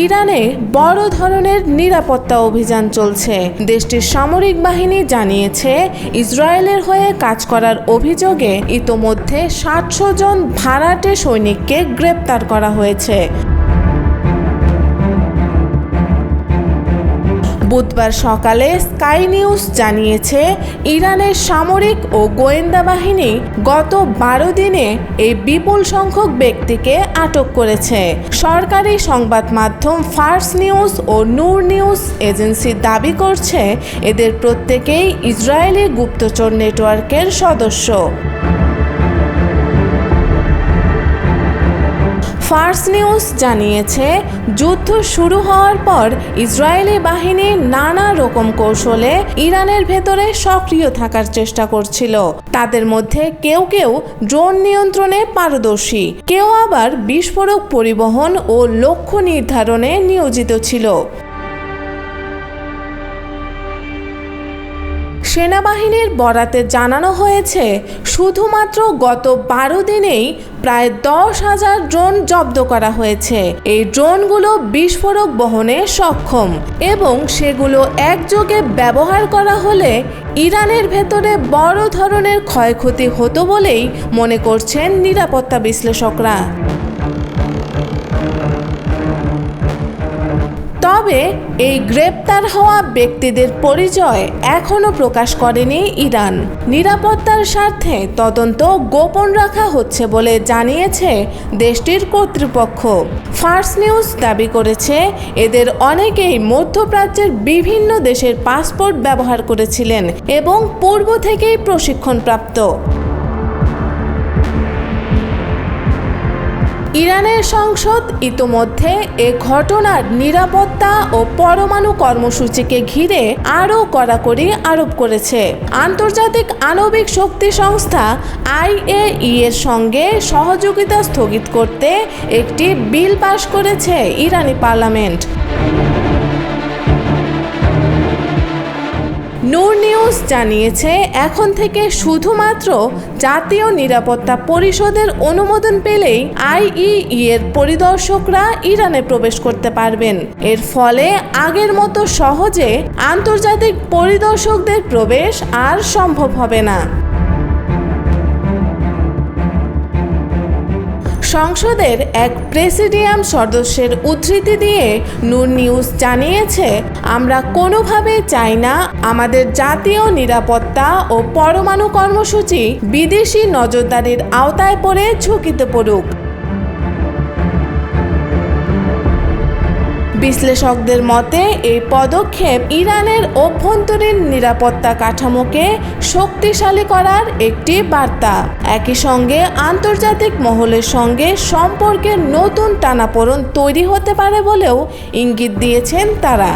ইরানে বড় ধরনের নিরাপত্তা অভিযান চলছে। দেশটির সামরিক বাহিনী জানিয়েছে, ইসরায়েলের হয়ে কাজ করার অভিযোগে ইতোমধ্যে 700 জন ভাড়াটে সৈনিককে গ্রেপ্তার করা হয়েছে। বুধবার সকালে স্কাই নিউজ জানিয়েছে, ইরানের সামরিক ও গোয়েন্দা বাহিনী গত 12 দিনে এই বিপুল সংখ্যক ব্যক্তিকে আটক করেছে। সরকারি সংবাদ মাধ্যম ফার্স নিউজ ও নূর নিউজ এজেন্সি দাবি করছে, এদের প্রত্যেকেই ইসরায়েলি গুপ্তচর নেটওয়ার্কের সদস্য। ফার্স নিউজ জানিয়েছে, যুদ্ধ শুরু হওয়ার পর ইসরায়েলি বাহিনী নানা রকম কৌশলে ইরানের ভেতরে সক্রিয় থাকার চেষ্টা করছিল। তাদের মধ্যে কেউ কেউ ড্রোন নিয়ন্ত্রণে পারদর্শী, কেউ আবার বিস্ফোরক পরিবহন ও লক্ষ্য নির্ধারণে নিয়োজিত ছিল। সেনাবাহিনীর বরাতে জানানো হয়েছে, শুধুমাত্র গত 12 দিনেই প্রায় 10,000 ড্রোন জব্দ করা হয়েছে। এই ড্রোনগুলো বিস্ফোরক বহনে সক্ষম এবং সেগুলো একযোগে ব্যবহার করা হলে ইরানের ভেতরে বড় ধরনের ক্ষয়ক্ষতি হতো বলেই মনে করছেন নিরাপত্তা বিশ্লেষকরা। তবে এই গ্রেপ্তার হওয়া ব্যক্তিদের পরিচয় এখনও প্রকাশ করেনি ইরান। নিরাপত্তার স্বার্থে তদন্ত গোপন রাখা হচ্ছে বলে জানিয়েছে দেশটির কর্তৃপক্ষ। ফার্স নিউজ দাবি করেছে, এদের অনেকেই মধ্যপ্রাচ্যের বিভিন্ন দেশের পাসপোর্ট ব্যবহার করেছিলেন এবং পূর্ব থেকেই প্রশিক্ষণপ্রাপ্ত। ইরানের সংসদ ইতোমধ্যে এ ঘটনার নিরাপত্তা ও পরমাণু কর্মসূচিকে ঘিরে আরও কড়াকড়ি আরোপ করেছে। আন্তর্জাতিক আণবিক শক্তি সংস্থা IAEA এর সঙ্গে সহযোগিতা স্থগিত করতে একটি বিল পাশ করেছে ইরানি পার্লামেন্ট। নূর নিউজ জানিয়েছে, এখন থেকে শুধুমাত্র জাতীয় নিরাপত্তা পরিষদের অনুমোদন পেলেই IAEA এর পরিদর্শকরা ইরানে প্রবেশ করতে পারবেন। এর ফলে আগের মতো সহজে আন্তর্জাতিক পরিদর্শকদের প্রবেশ আর সম্ভব হবে না। সংসদের এক প্রেসিডিয়াম সদস্যের উদ্ধৃতি দিয়ে নূর নিউজ জানিয়েছে, আমরা কোনোভাবে চাই না আমাদের জাতীয় নিরাপত্তা ও পরমাণু কর্মসূচি বিদেশি নজরদারির আওতায় পড়ে ঝুঁকিতে পড়ুক। বিশ্লেষকদের মতে এই পদক্ষেপ ইরানের অভ্যন্তরীণ নিরাপত্তা কাঠামোকে শক্তিশালী করার একটি বার্তা। একই সঙ্গে আন্তর্জাতিক মহলের সঙ্গে সম্পর্কের নতুন টানাপোড়েন তৈরি হতে পারে বলেও ইঙ্গিত দিয়েছেন তারা।